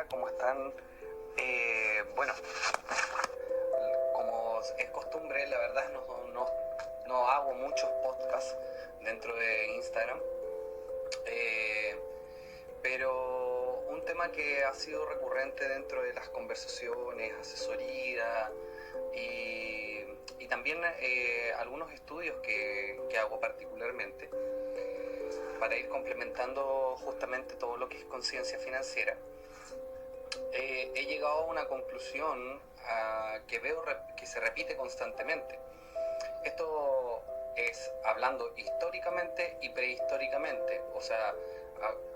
Hola, ¿cómo están? Bueno, como es costumbre, la verdad no hago muchos podcasts dentro de Instagram, eh, pero un tema que ha sido recurrente dentro de las conversaciones, asesoría y también algunos estudios que hago particularmente para ir complementando justamente todo lo que es conciencia financiera. He llegado a una conclusión que veo que se repite constantemente. Esto es hablando históricamente y prehistóricamente, o sea,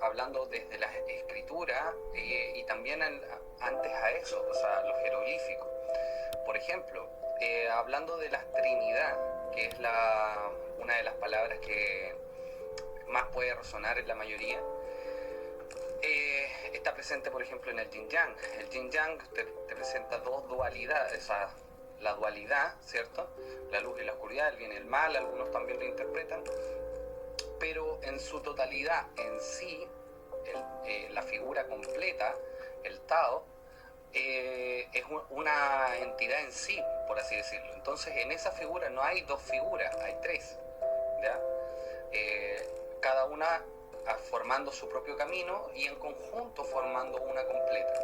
hablando desde la escritura y también antes a eso, o sea, los jeroglíficos. Por ejemplo, hablando de la Trinidad, que es una de las palabras que más puede resonar en la mayoría, está presente, por ejemplo, en el Yin Yang. El Yin Yang te presenta dos dualidades, o sea, la dualidad, ¿cierto? La luz y la oscuridad, el bien y el mal, algunos también lo interpretan, pero en su totalidad, en sí, la figura completa, el Tao, es una entidad en sí, por así decirlo. Entonces, en esa figura no hay dos figuras, hay tres, ¿ya? Cada una formando su propio camino y en conjunto formando una completa.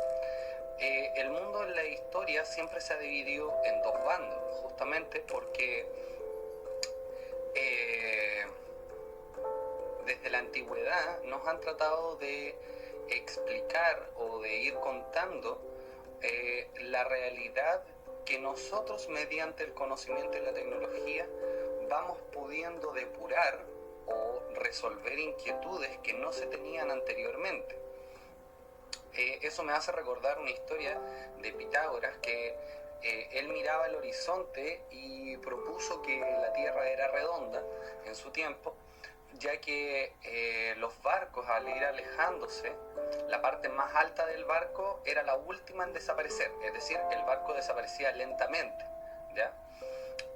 El mundo en la historia siempre se ha dividido en dos bandos, justamente porque desde la antigüedad nos han tratado de explicar o de ir contando la realidad que nosotros mediante el conocimiento y la tecnología vamos pudiendo depurar o resolver inquietudes que no se tenían anteriormente. Eso me hace recordar una historia de Pitágoras que él miraba el horizonte y propuso que la Tierra era redonda en su tiempo, ya que los barcos, al ir alejándose, la parte más alta del barco era la última en desaparecer, es decir, el barco desaparecía lentamente, ¿ya?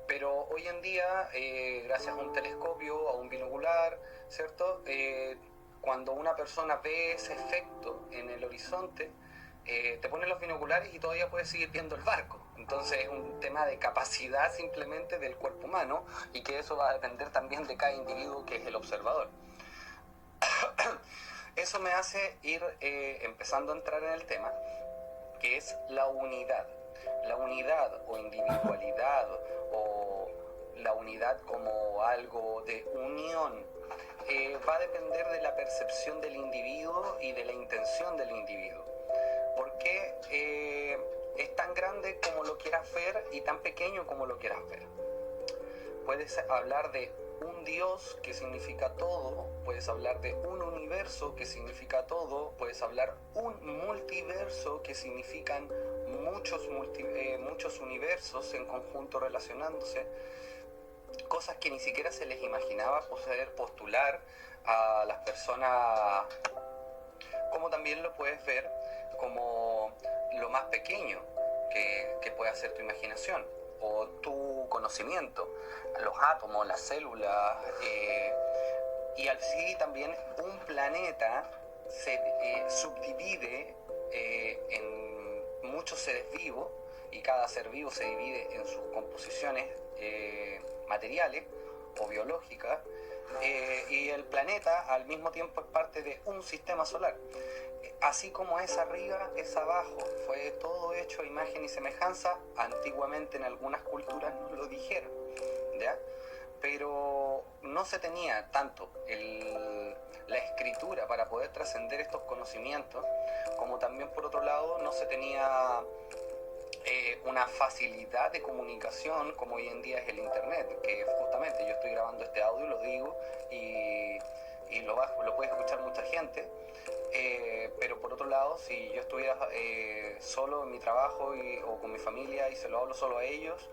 Pero hoy en día, gracias a un telescopio, a un binocular, ¿cierto? Cuando una persona ve ese efecto en el horizonte, te ponen los binoculares y todavía puedes seguir viendo el barco. Entonces es un tema de capacidad simplemente del cuerpo humano y que eso va a depender también de cada individuo que es el observador. Eso me hace ir empezando a entrar en el tema, que es la unidad. La unidad o individualidad o la unidad como algo de unión va a depender de la percepción del individuo y de la intención del individuo. Porque es tan grande como lo quieras ver y tan pequeño como lo quieras ver. Puedes hablar de un Dios que significa todo, puedes hablar de un universo que significa todo, puedes hablar un multiverso que significan muchos universos en conjunto relacionándose, cosas que ni siquiera se les imaginaba poder postular a las personas, como también lo puedes ver como lo más pequeño que puede hacer tu imaginación o tu conocimiento, los átomos, las células, y así también un planeta se subdivide en muchos seres vivos y cada ser vivo se divide en sus composiciones materiales o biológicas, y el planeta al mismo tiempo es parte de un sistema solar. Así como es arriba, es abajo. Fue todo hecho a imagen y semejanza. Antiguamente en algunas culturas nos lo dijeron, ¿ya? Pero no se tenía tanto la escritura para poder trascender estos conocimientos, como también por otro lado no se tenía una facilidad de comunicación como hoy en día es el internet, que justamente yo estoy grabando este audio, lo digo, y lo puede escuchar mucha gente, pero por otro lado, si yo estuviera solo en mi trabajo o con mi familia y se lo hablo solo a ellos,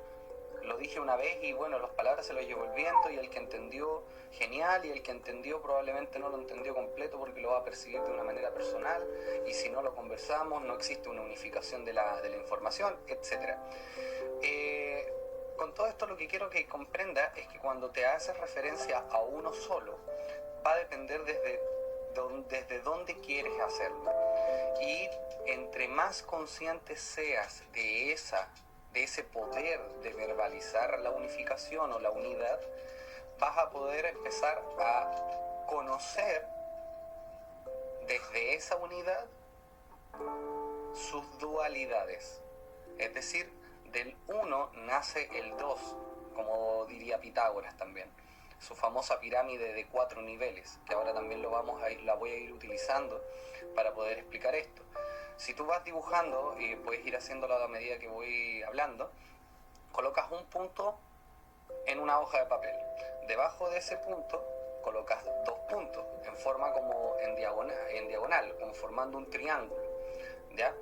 lo dije una vez y bueno, las palabras se lo llevó el viento y el que entendió, genial, y el que entendió probablemente no lo entendió completo porque lo va a percibir de una manera personal y si no lo conversamos no existe una unificación de la información, etc. Con todo esto lo que quiero que comprenda es que cuando te haces referencia a uno solo, va a depender desde dónde quieres hacerlo. Y entre más consciente seas de ese poder de verbalizar la unificación o la unidad, vas a poder empezar a conocer desde esa unidad sus dualidades. Es decir, del uno nace el dos, como diría Pitágoras también. Su famosa pirámide de 4 niveles, que ahora también la voy a ir utilizando para poder explicar esto. Si tú vas dibujando, y puedes ir haciéndolo a medida que voy hablando, colocas un punto en una hoja de papel. Debajo de ese punto colocas 2 puntos en forma como en diagonal, como formando un triángulo, ¿ya?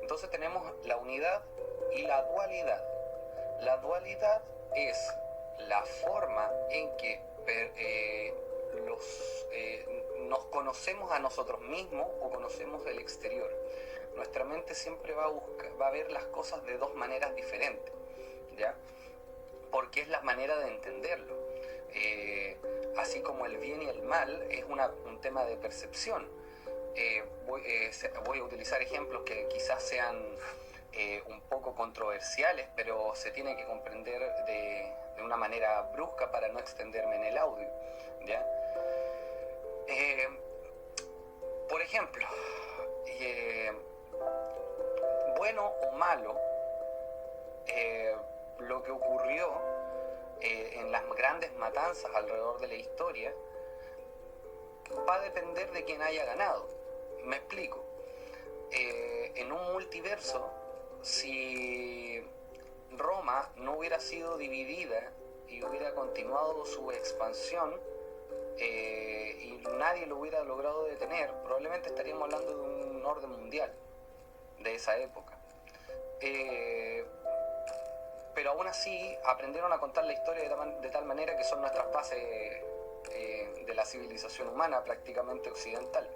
Entonces tenemos la unidad y la dualidad. La dualidad es la forma en que nos conocemos a nosotros mismos o conocemos el exterior. Nuestra mente siempre va a ver las cosas de 2 maneras diferentes, ¿ya? Porque es la manera de entenderlo. Así como el bien y el mal es un tema de percepción. Voy a utilizar ejemplos que quizás sean un poco controversiales, pero se tiene que comprender de una manera brusca para no extenderme en el audio, ¿ya? Por ejemplo, bueno o malo, lo que ocurrió en las grandes matanzas alrededor de la historia va a depender de quién haya ganado. Me explico. En un multiverso, si Roma no hubiera sido dividida y hubiera continuado su expansión y nadie lo hubiera logrado detener, probablemente estaríamos hablando de un orden mundial de esa época. Pero aún así aprendieron a contar la historia de tal manera que son nuestras bases de la civilización humana prácticamente occidental.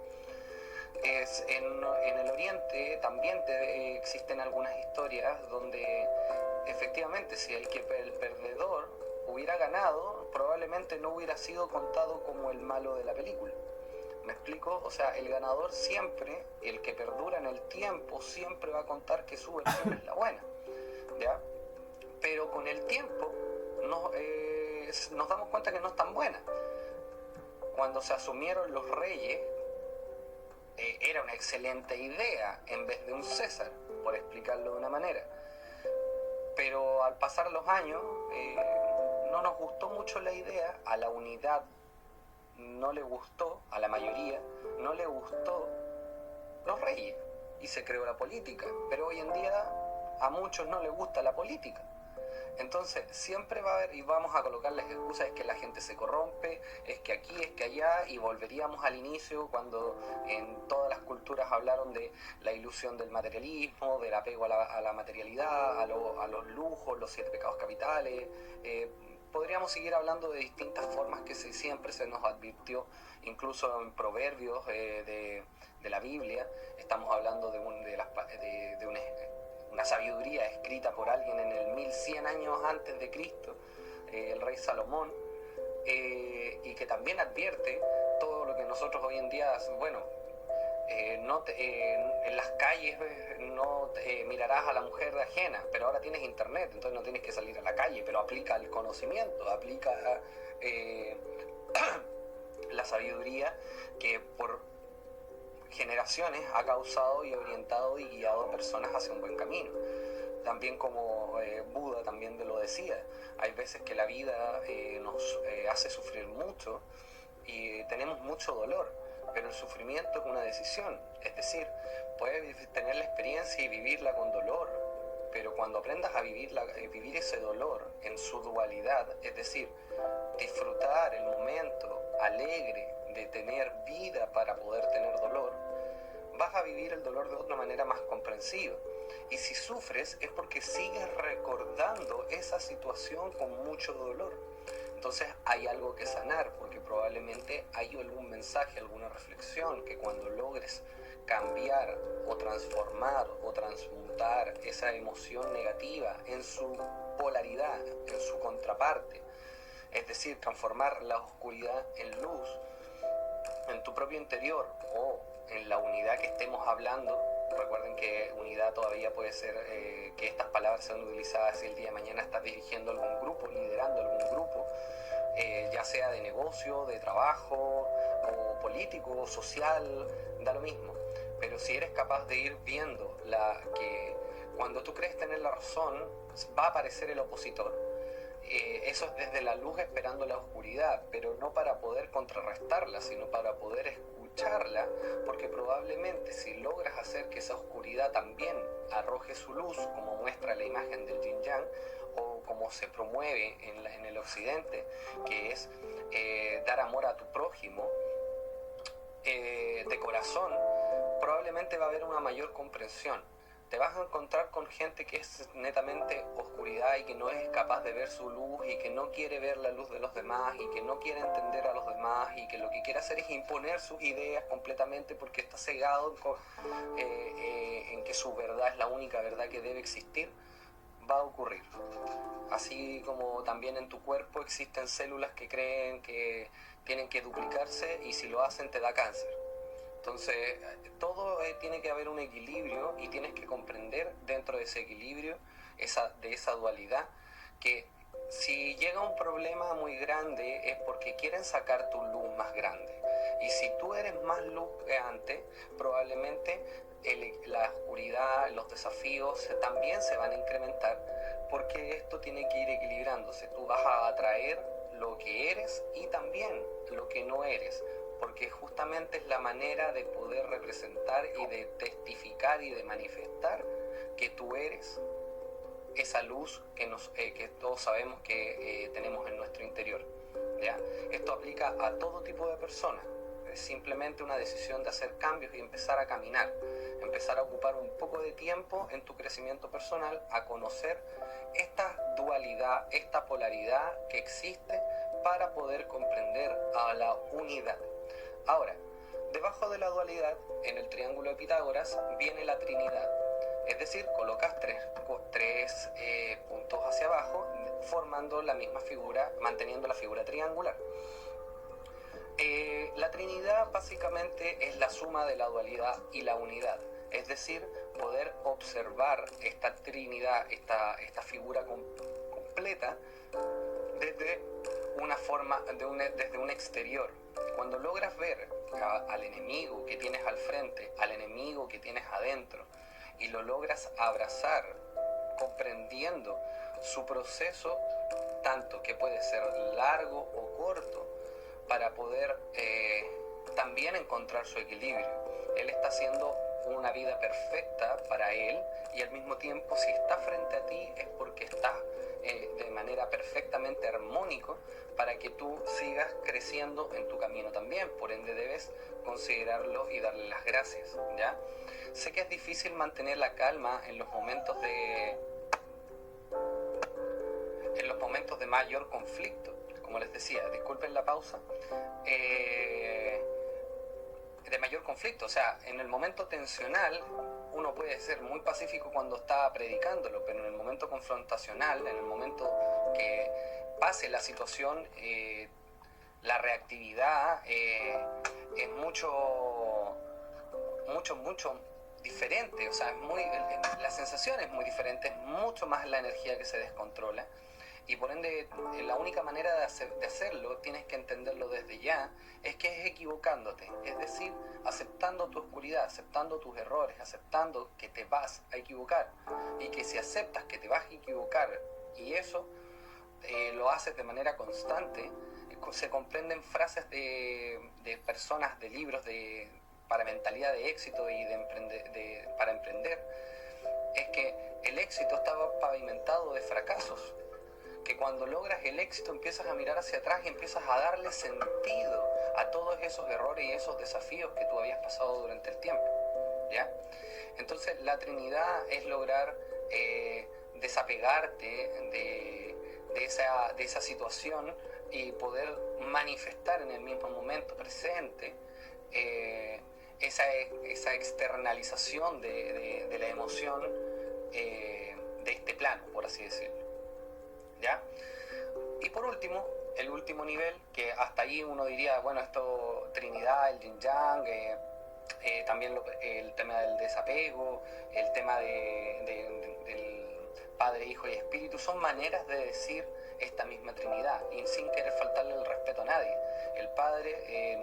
En el Oriente también existen algunas historias donde efectivamente si el perdedor hubiera ganado, probablemente no hubiera sido contado como el malo de la película. ¿Me explico? O sea, el ganador siempre, el que perdura en el tiempo, siempre va a contar que su versión es la buena, ¿ya? Pero con el tiempo nos damos cuenta que no es tan buena. Cuando se asumieron los reyes, era una excelente idea en vez de un César, por explicarlo de una manera. Pero al pasar los años, no nos gustó mucho la idea, a la unidad no le gustó, a la mayoría no le gustó los reyes y se creó la política. Pero hoy en día a muchos no les gusta la política. Entonces siempre va a haber, y vamos a colocar las excusas, es que la gente se corrompe, es que aquí, es que allá, y volveríamos al inicio cuando en todas las culturas hablaron de la ilusión del materialismo, del apego a la materialidad, a los lujos, los 7 pecados capitales. Podríamos seguir hablando de distintas formas que siempre se nos advirtió, incluso en proverbios de la Biblia. Estamos hablando de una sabiduría escrita por alguien en el 1100 años antes de Cristo, el rey Salomón, y que también advierte todo lo que nosotros hoy en día, bueno, en las calles no mirarás a la mujer ajena, pero ahora tienes internet, entonces no tienes que salir a la calle, pero aplica el conocimiento, aplica la sabiduría que por generaciones ha causado y orientado y guiado a personas hacia un buen camino. También como Buda también lo decía, hay veces que la vida nos hace sufrir mucho y tenemos mucho dolor, pero el sufrimiento es una decisión, es decir, puedes tener la experiencia y vivirla con dolor, pero cuando aprendas a vivir ese dolor en su dualidad, es decir, disfrutar el momento alegre de tener vida para poder tener dolor, vas a vivir el dolor de otra manera más comprensiva. Y si sufres es porque sigues recordando esa situación con mucho dolor. Entonces hay algo que sanar, porque probablemente hay algún mensaje, alguna reflexión que cuando logres cambiar o transformar o transmutar esa emoción negativa en su polaridad, en su contraparte, es decir, transformar la oscuridad en luz en tu propio interior o en la unidad que estemos hablando. Recuerden que unidad todavía puede ser que estas palabras sean utilizadas si el día de mañana estás dirigiendo algún grupo, liderando algún grupo, ya sea de negocio, de trabajo, o político, o social, da lo mismo. Pero si eres capaz de ir viendo que cuando tú crees tener la razón, va a aparecer el opositor. Eso es desde la luz esperando la oscuridad, pero no para poder contrarrestarla, sino para poder escucharla, porque probablemente si logras hacer que esa oscuridad también arroje su luz, como muestra la imagen del yin yang, o como se promueve en el occidente, que es dar amor a tu prójimo, de corazón, probablemente va a haber una mayor comprensión. Te vas a encontrar con gente que es netamente oscuridad y que no es capaz de ver su luz y que no quiere ver la luz de los demás y que no quiere entender a los demás y que lo que quiere hacer es imponer sus ideas completamente porque está cegado en que su verdad es la única verdad que debe existir. Va a ocurrir. Así como también en tu cuerpo existen células que creen que tienen que duplicarse y si lo hacen te da cáncer. Entonces, todo tiene que haber un equilibrio y tienes que comprender dentro de ese equilibrio, de esa dualidad, que si llega un problema muy grande es porque quieren sacar tu luz más grande. Y si tú eres más luz que antes, probablemente la oscuridad, los desafíos también se van a incrementar, porque esto tiene que ir equilibrándose. Tú vas a atraer lo que eres y también lo que no eres, porque justamente es la manera de poder representar y de testificar y de manifestar que tú eres esa luz que todos sabemos que tenemos en nuestro interior, ¿ya? Esto aplica a todo tipo de personas. Es simplemente una decisión de hacer cambios y empezar a caminar, empezar a ocupar un poco de tiempo en tu crecimiento personal, a conocer esta dualidad, esta polaridad que existe para poder comprender a la unidad. Ahora, debajo de la dualidad, en el triángulo de Pitágoras, viene la Trinidad. Es decir, colocas tres puntos hacia abajo, formando la misma figura, manteniendo la figura triangular. La Trinidad básicamente es la suma de la dualidad y la unidad. Es decir, poder observar esta Trinidad, esta figura completa, desde una forma, desde un exterior. Cuando logras ver al enemigo que tienes al frente, al enemigo que tienes adentro, y lo logras abrazar, comprendiendo su proceso, tanto que puede ser largo o corto, para poder también encontrar su equilibrio. Él está haciendo una vida perfecta para él y al mismo tiempo si está frente a ti es porque está de manera perfectamente armónico para que tú sigas creciendo en tu camino también. Por ende debes considerarlo y darle las gracias, ¿ya? Sé que es difícil mantener la calma en los momentos de mayor conflicto, como les decía, disculpen la pausa, de mayor conflicto. O sea, en el momento tensional uno puede ser muy pacífico cuando está predicándolo, pero en el momento confrontacional, en el momento que pase la situación, la reactividad es mucho diferente. O sea, la sensación es muy diferente, es mucho más la energía que se descontrola. Y por ende, la única manera de hacerlo, tienes que entenderlo desde ya, es que es equivocándote. Es decir, aceptando tu oscuridad, aceptando tus errores, aceptando que te vas a equivocar. Y que si aceptas que te vas a equivocar y eso lo haces de manera constante, se comprenden frases de personas, de libros para mentalidad de éxito y para emprender. Es que el éxito estaba pavimentado de fracasos, que cuando logras el éxito empiezas a mirar hacia atrás y empiezas a darle sentido a todos esos errores y esos desafíos que tú habías pasado durante el tiempo, ¿ya? Entonces la Trinidad es lograr desapegarte de esa situación y poder manifestar en el mismo momento presente esa externalización de la emoción de este plano, por así decirlo, ¿ya? Y por último, el último nivel, que hasta ahí uno diría, bueno, esto, Trinidad, el Yin Yang, también el tema del desapego, el tema del Padre, Hijo y Espíritu, son maneras de decir esta misma Trinidad, y sin querer faltarle el respeto a nadie. El Padre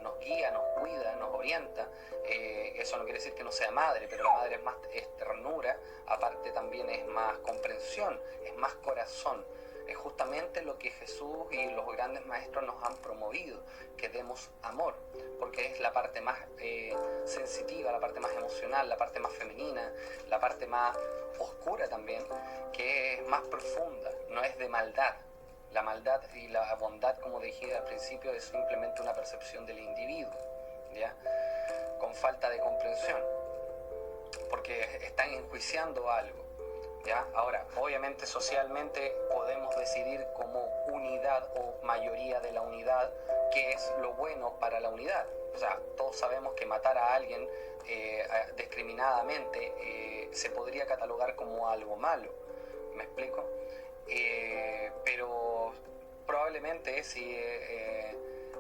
nos guía, nos cuida, nos orienta. Eso no quiere decir que no sea madre, pero la madre es ternura, aparte también es más comprensión, es más corazón. Es justamente lo que Jesús y los grandes maestros nos han promovido, que demos amor, porque es la parte más sensitiva, la parte más emocional, la parte más femenina, la parte más oscura también, que es más profunda, no es de maldad. La maldad y la bondad, como dije al principio, es simplemente una percepción del individuo, ¿ya? Con falta de comprensión, porque están enjuiciando algo. ¿Ya? Ahora, obviamente socialmente podemos decidir como unidad o mayoría de la unidad qué es lo bueno para la unidad. O sea, todos sabemos que matar a alguien discriminadamente se podría catalogar como algo malo. ¿Me explico? Pero probablemente si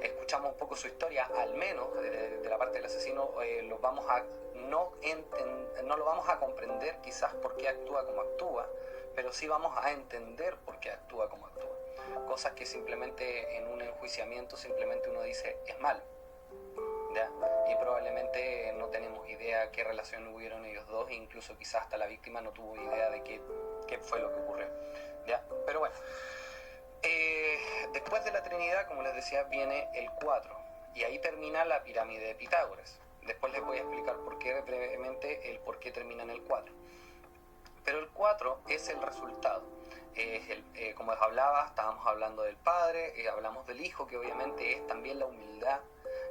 escuchamos un poco su historia, al menos de la parte del asesino, lo vamos a no lo vamos a comprender quizás por qué actúa como actúa, pero sí vamos a entender por qué actúa como actúa. Cosas que simplemente en un enjuiciamiento simplemente uno dice es malo, ¿ya? Y probablemente no tenemos idea qué relación hubieron ellos dos, e incluso quizás hasta la víctima no tuvo idea de qué fue lo que ocurrió, ¿ya? Pero bueno, después de la Trinidad, como les decía, viene el 4, y ahí termina la pirámide de Pitágoras. Después les voy a explicar brevemente el por qué termina en el 4. Pero el 4 es el resultado. Como les hablaba, estábamos hablando del Padre, hablamos del Hijo, que obviamente es también la humildad,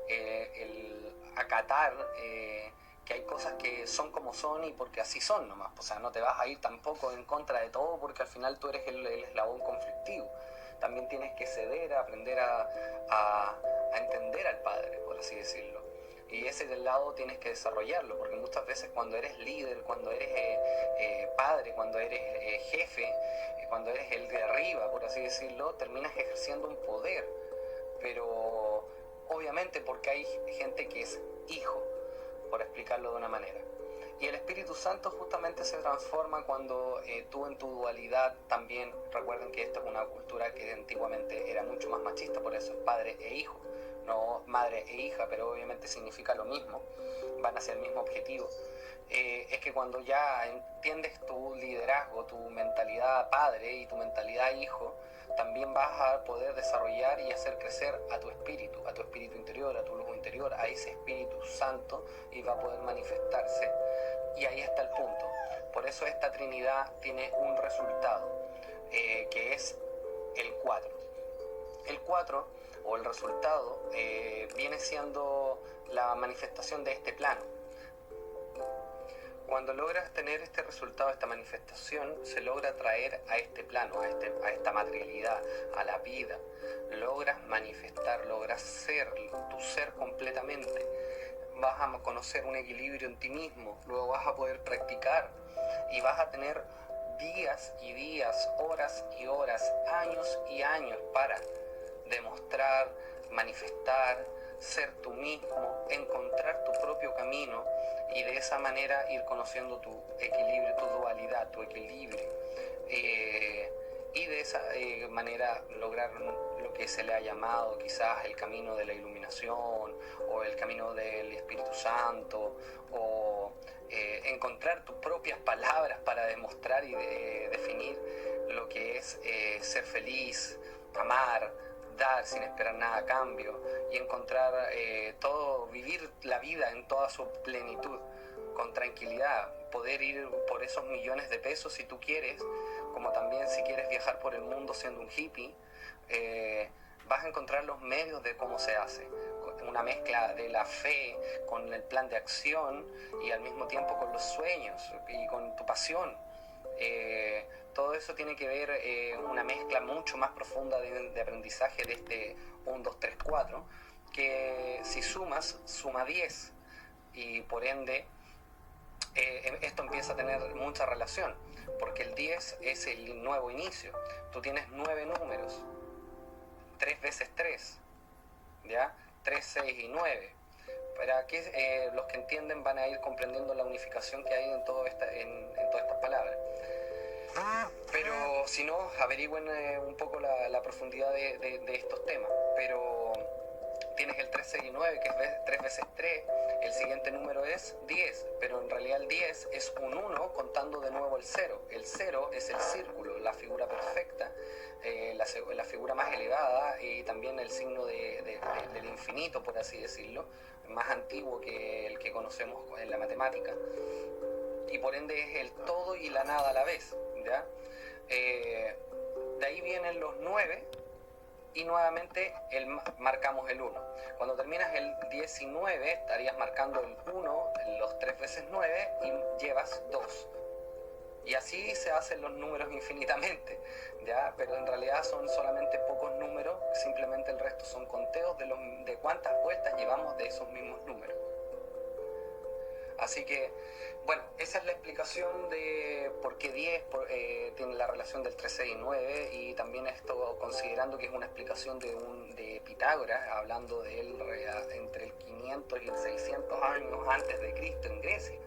el acatar que hay cosas que son como son y porque así son nomás. O sea, no te vas a ir tampoco en contra de todo porque al final tú eres el eslabón conflictivo. También tienes que ceder, aprender a entender al Padre, por así decirlo. Y ese del lado tienes que desarrollarlo, porque muchas veces cuando eres líder, cuando eres padre, cuando eres jefe, cuando eres el de arriba, por así decirlo, terminas ejerciendo un poder. Pero obviamente porque hay gente que es hijo, por explicarlo de una manera. Y el Espíritu Santo justamente se transforma cuando tú en tu dualidad también, recuerden que esta es una cultura que antiguamente era mucho más machista, por eso es padre e hijo, no madre e hija, pero obviamente significa lo mismo, van hacia el mismo objetivo. Es que cuando ya entiendes tu liderazgo, tu mentalidad padre y tu mentalidad hijo, también vas a poder desarrollar y hacer crecer a tu espíritu interior, a tu luz interior, a ese Espíritu Santo, y va a poder manifestarse. Y ahí está el punto. Por eso esta Trinidad tiene un resultado, que es el 4. El 4, o el resultado, viene siendo la manifestación de este plano. Cuando logras tener este resultado, esta manifestación, se logra traer a este plano, a esta materialidad, a la vida. Logras manifestar, logras ser, tu ser completamente. Vas a conocer un equilibrio en ti mismo, luego vas a poder practicar y vas a tener días y días, horas y horas, años y años para demostrar, manifestar, ser tú mismo, encontrar tu propio camino y de esa manera ir conociendo tu equilibrio, tu dualidad, tu equilibrio. Y de esa manera lograr lo que se le ha llamado quizás el camino de la iluminación o el camino del Espíritu Santo, o encontrar tus propias palabras para demostrar y definir lo que es ser feliz, amar, dar sin esperar nada a cambio y encontrar vivir la vida en toda su plenitud, con tranquilidad, poder ir por esos millones de pesos si tú quieres, como también si quieres viajar por el mundo siendo un hippie, vas a encontrar los medios de cómo se hace, una mezcla de la fe con el plan de acción y al mismo tiempo con los sueños y con tu pasión. Todo eso tiene que ver una mezcla mucho más profunda de aprendizaje de este 1, 2, 3, 4, que si sumas, suma 10, y por ende esto empieza a tener mucha relación, porque el 10 es el nuevo inicio. Tú tienes 9 números, 3 veces 3, ¿ya? 3, 6 y 9. para que los que entienden van a ir comprendiendo la unificación que hay en todas estas palabras. Pero si no, averigüen un poco la profundidad de estos temas. Pero tienes el 3, 6 y 9, que es 3 veces 3. El siguiente número es 10, pero en realidad el 10 es un 1 contando de nuevo el 0. El 0 es el círculo, la figura perfecta, la figura más elevada, y también el signo del infinito, por así decirlo, más antiguo que el que conocemos en la matemática. Y por ende es el todo y la nada a la vez, ¿ya? De ahí vienen los 9 y nuevamente marcamos el 1. Cuando terminas el 19 estarías marcando el 1, los 3 veces 9, y llevas 2. Y así se hacen los números infinitamente, ¿ya? Pero en realidad son solamente pocos números, simplemente el resto son conteos de cuántas vueltas llevamos de esos mismos números. Así que, bueno, esa es la explicación de por qué 10 tiene la relación del 3, 6 y 9, y también esto considerando que es una explicación de Pitágoras, hablando de él entre el 500 y el 600 años antes de Cristo en Grecia,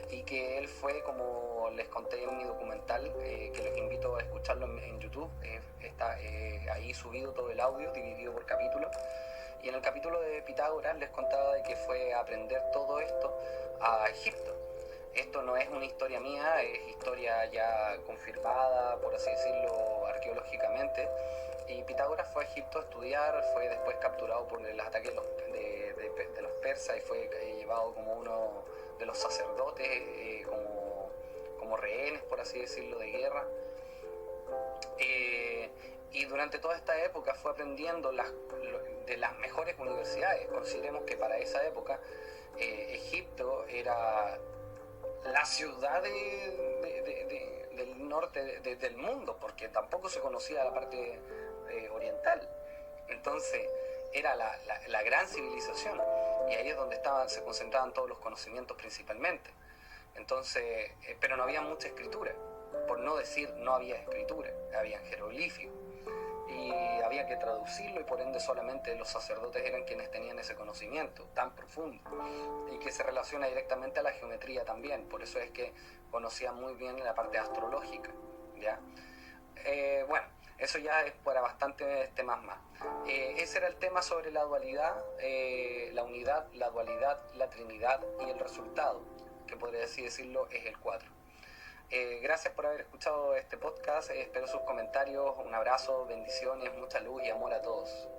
y que él fue, como les conté en mi documental, que los invito a escucharlo en YouTube, está ahí subido todo el audio, dividido por capítulos. Y en el capítulo de Pitágoras les contaba de que fue a aprender todo esto a Egipto. Esto no es una historia mía, es historia ya confirmada, por así decirlo, arqueológicamente. Y Pitágoras fue a Egipto a estudiar, fue después capturado por el ataque de los persas y fue llevado como uno de los sacerdotes, como rehenes, por así decirlo, de guerra. Y durante toda esta época fue aprendiendo de las mejores universidades. Consideremos que para esa época Egipto era la ciudad del norte del mundo, porque tampoco se conocía la parte oriental. Entonces era la gran civilización, y ahí es donde se concentraban todos los conocimientos principalmente. Entonces, pero no había mucha escritura, por no decir no había escritura, había jeroglíficos, y había que traducirlo, y por ende solamente los sacerdotes eran quienes tenían ese conocimiento tan profundo, y que se relaciona directamente a la geometría también. Por eso es que conocía muy bien la parte astrológica, ¿ya? Bueno, eso ya es para bastantes temas más. Ese era el tema sobre la dualidad, la unidad, la dualidad, la trinidad, y el resultado, que podría así decirlo es el 4. Gracias por haber escuchado este podcast, espero sus comentarios, un abrazo, bendiciones, mucha luz y amor a todos.